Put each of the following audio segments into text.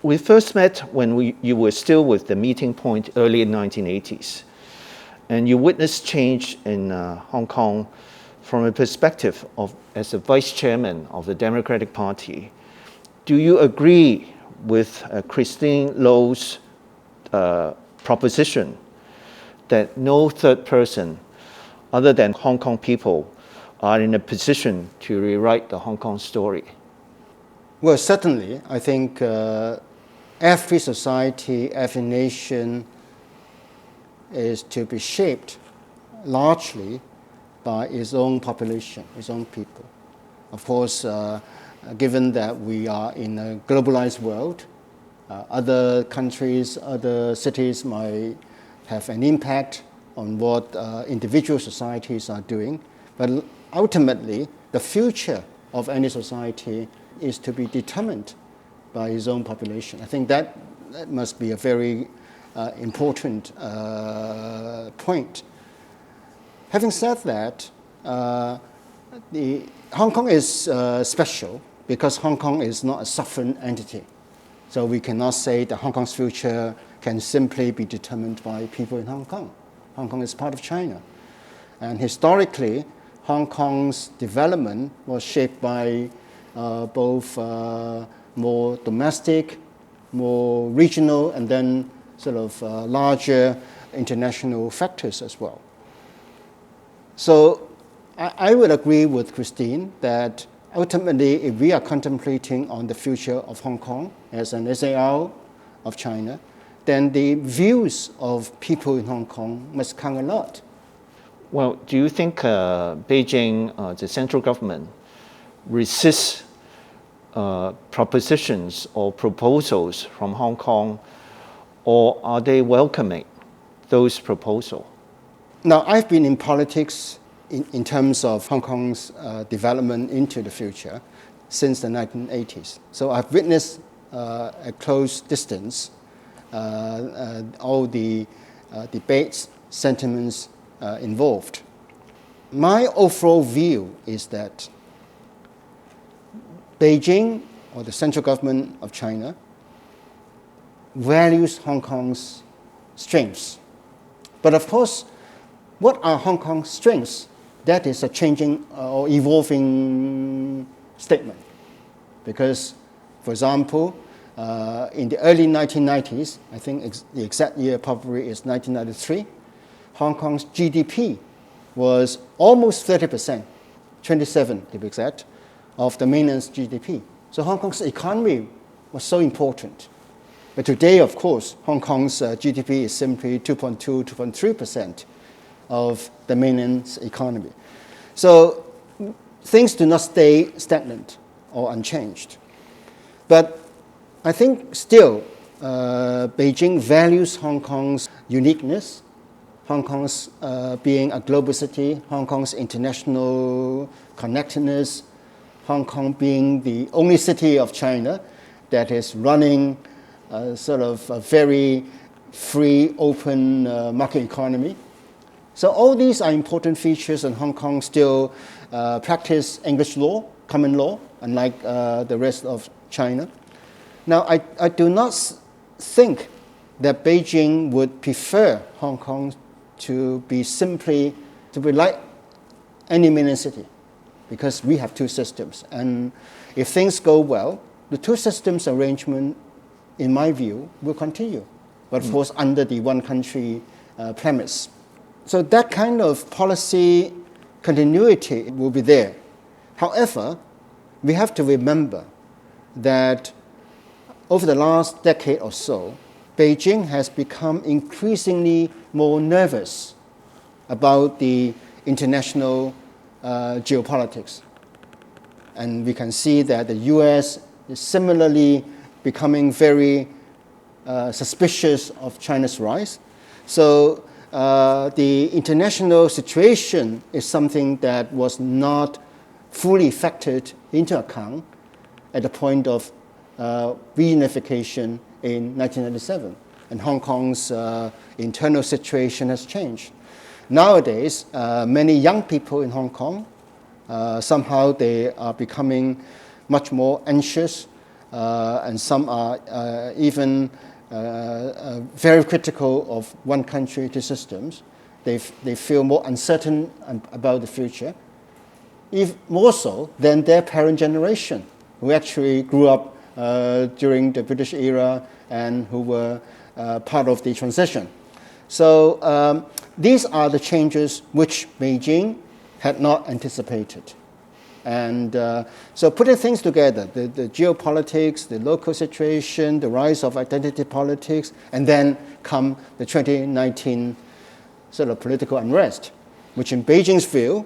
We first met when you were still with the Meeting Point early in 1980s, and you witnessed change in Hong Kong from a perspective of as a vice chairman of the Democratic Party. Do you agree with Christine Lo's proposition that no third person other than Hong Kong people are in a position to rewrite the Hong Kong story? Well, certainly. I think every society, every nation is to be shaped largely by its own population, its own people. Of course, given that we are in a globalized world, other countries, other cities might have an impact on what individual societies are doing. But ultimately, the future of any society is to be determined by its own population. I think that must be a very important point. Having said that, Hong Kong is special because Hong Kong is not a sovereign entity. So we cannot say that Hong Kong's future can simply be determined by people in Hong Kong. Hong Kong is part of China. And historically, Hong Kong's development was shaped by both more domestic, more regional, and then sort of larger international factors as well. So I would agree with Christine that ultimately, if we are contemplating on the future of Hong Kong as an SAR of China, then the views of people in Hong Kong must count a lot. Well, do you think Beijing, the central government, resists propositions or proposals from Hong Kong, or are they welcoming those proposals? Now, I've been in politics in terms of Hong Kong's development into the future since the 1980s. So I've witnessed at close distance all the debates, sentiments involved. My overall view is that Beijing, or the central government of China, values Hong Kong's strengths. But of course, what are Hong Kong's strengths? That is a changing or evolving statement. Because, for example, in the early 1990s, I think the exact year probably is 1993, Hong Kong's GDP was almost 30%, 27 to be exact, of the mainland's GDP. So Hong Kong's economy was so important. But today, of course, Hong Kong's GDP is simply 2.2, 2.3% of the mainland's economy. So things do not stay stagnant or unchanged. But I think still Beijing values Hong Kong's uniqueness, Hong Kong's being a global city, Hong Kong's international connectedness, Hong Kong being the only city of China that is running sort of a very free, open market economy. So all these are important features, and Hong Kong still practice English law, common law, unlike the rest of China. Now, I do not think that Beijing would prefer Hong Kong to be like any mainland city, because we have two systems. And if things go well, the two systems arrangement, in my view, will continue, but of course under the one country premise. So that kind of policy continuity will be there. However, we have to remember that over the last decade or so, Beijing has become increasingly more nervous about the international geopolitics. And we can see that the US is similarly becoming very suspicious of China's rise. So the international situation is something that was not fully factored into account at the point of reunification in 1997. And Hong Kong's internal situation has changed. Nowadays, many young people in Hong Kong, somehow they are becoming much more anxious and some are even very critical of one country, two systems. They feel more uncertain about the future, if more so than their parent generation, who actually grew up during the British era and who were part of the transition. So these are the changes which Beijing had not anticipated. And so putting things together, the geopolitics, the local situation, the rise of identity politics, and then come the 2019 sort of political unrest, which in Beijing's view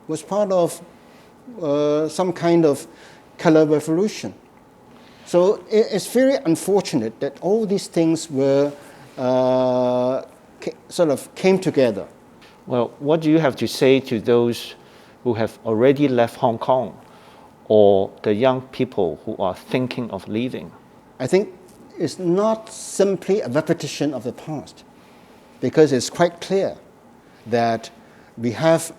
was part of some kind of color revolution. So it's very unfortunate that all these things were sort of came together. Well, what do you have to say to those who have already left Hong Kong or the young people who are thinking of leaving? I think it's not simply a repetition of the past, because it's quite clear that we have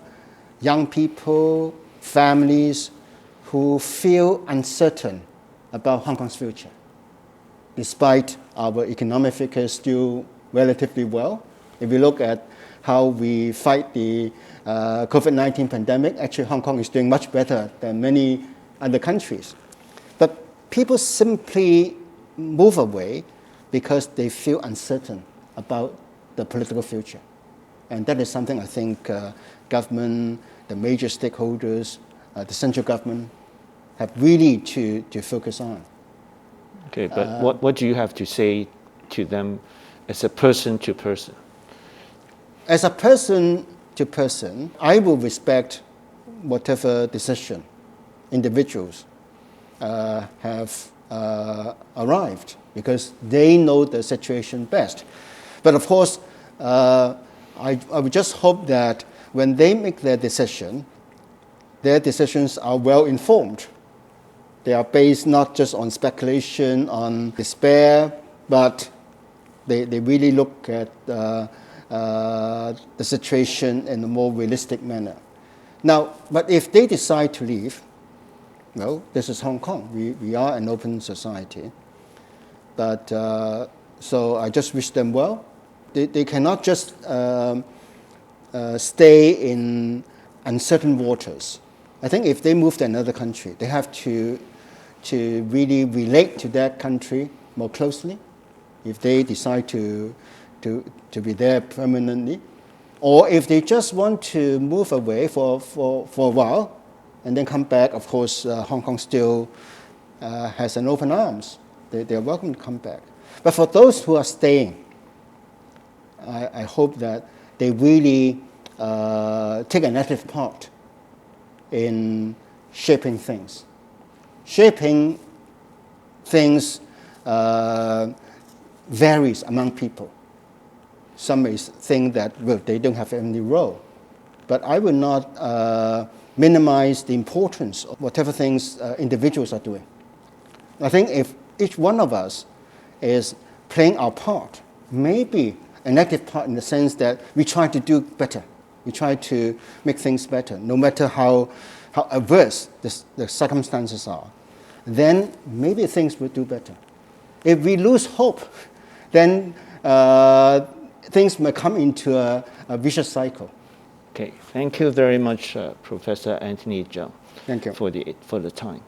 young people, families who feel uncertain about Hong Kong's future, despite our economic figures still relatively well. If we look at how we fight the COVID-19 pandemic, actually Hong Kong is doing much better than many other countries. But people simply move away because they feel uncertain about the political future. And that is something I think government, the major stakeholders, the central government have really to focus on. Okay, but what do you have to say to them as a person to person? As a person to person, I will respect whatever decision individuals have arrived, because they know the situation best. But of course, I would just hope that when they make their decisions are well informed. They are based not just on speculation, on despair, but they really look at the situation in a more realistic manner. Now, but if they decide to leave, well, this is Hong Kong. We are an open society. But so I just wish them well. They cannot just stay in uncertain waters. I think if they move to another country, they have to really relate to that country more closely. If they decide to be there permanently, or if they just want to move away for a while and then come back, of course, Hong Kong still has an open arms. They are welcome to come back. But for those who are staying, I hope that they really take an active part in shaping things. Shaping things varies among people. Some may think that, well, they don't have any role. But I will not minimize the importance of whatever things individuals are doing. I think if each one of us is playing our part, maybe an active part in the sense that we try to do better. We try to make things better, no matter how adverse the circumstances are, then maybe things will do better. If we lose hope, then things may come into a vicious cycle. Okay, thank you very much, Professor Anthony Cheung. Thank you. For the time.